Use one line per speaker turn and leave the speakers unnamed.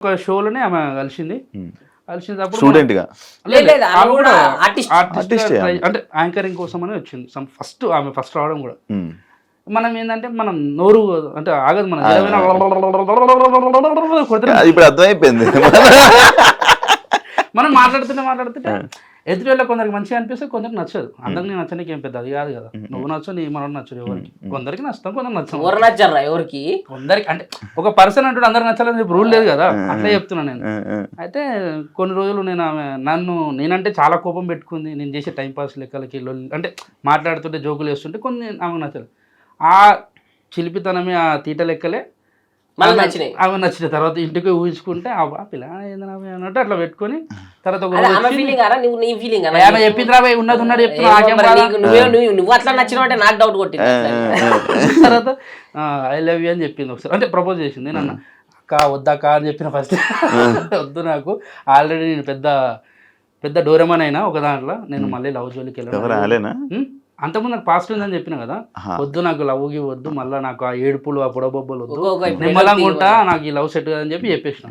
ఒక షోలోనే ఆమె కలిసింది. కలిసినప్పుడు
స్టూడెంట్ గా
ఆమె కూడా
ఆర్టిస్ట్
ఆర్టిస్ట్ అంటే యాంకరింగ్ కోసం అని వచ్చింది. ఫస్ట్ ఆమె ఫస్ట్ రావడం కూడా మనం ఏంటంటే మనం నోరు అంటే ఆగదు మనం
ఇప్పుడు అర్థమైపోయింది.
మనం మాట్లాడుతుంటే ఎదుటి వాళ్ళకి కొందరికి మంచిగా అనిపిస్తే కొందరికి నచ్చదు. అందరికి నచ్చడానికి ఏం పెద్ద అది కాదు కదా. నువ్వు నచ్చు నీ మనం నచ్చదు ఎవరికి. కొందరికి నచ్చుతాం కొందరికి నచ్చాం.
ఎవరు నచ్చారా ఎవరికి
కొందరికి అంటే ఒక పర్సన్ అంటూ అందరికి నచ్చాలని చెప్పి రూల్ లేదు కదా. అట్లా చెప్తున్నా నేను. అయితే కొన్ని రోజులు నేను ఆమె నేనంటే చాలా కోపం పెట్టుకుంది. నేను చేసే టైంపాస్ లెక్కలకి అంటే మాట్లాడుతుంటే జోకులు వేస్తుంటే కొన్ని ఆమెకు నచ్చదు. ఆ చిలిపితనమే ఆ తీట లెక్కలే ఆమె నచ్చిన తర్వాత ఇంటికి ఊహించుకుంటే ఆ పిల్ల అన్నట్టు అట్లా పెట్టుకొని తర్వాత చెప్పింది రాబోయే ఉన్నది ఉన్నది
నువ్వు అట్లా నచ్చినట్టే నాకు డౌట్ కొట్టింది.
తర్వాత ఐ లవ్ యూ అని చెప్పింది ఒకసారి. అంటే ప్రపోజ్ చేసింది. నేను అన్న అక్క వద్దక్క అని చెప్పిన ఫస్ట్ వద్దు నాకు ఆల్రెడీ నేను పెద్ద డోరెమాన్ అయినా ఒక దాంట్లో నేను మళ్ళీ లవ్ జోలికి వెళ్ళాను. అంతకుముందు నాకు పాస్ట్ ఉందని చెప్పిన కదా. వద్దు నాకు లవ్కి వద్దు మళ్ళీ నాకు ఆ ఏడుపులు ఆ పొడబొబ్బలు వద్దు నిమ్మలంగా ఉంటా నాకు ఈ లవ్ సెట్ అని చెప్పి చెప్పేసిన.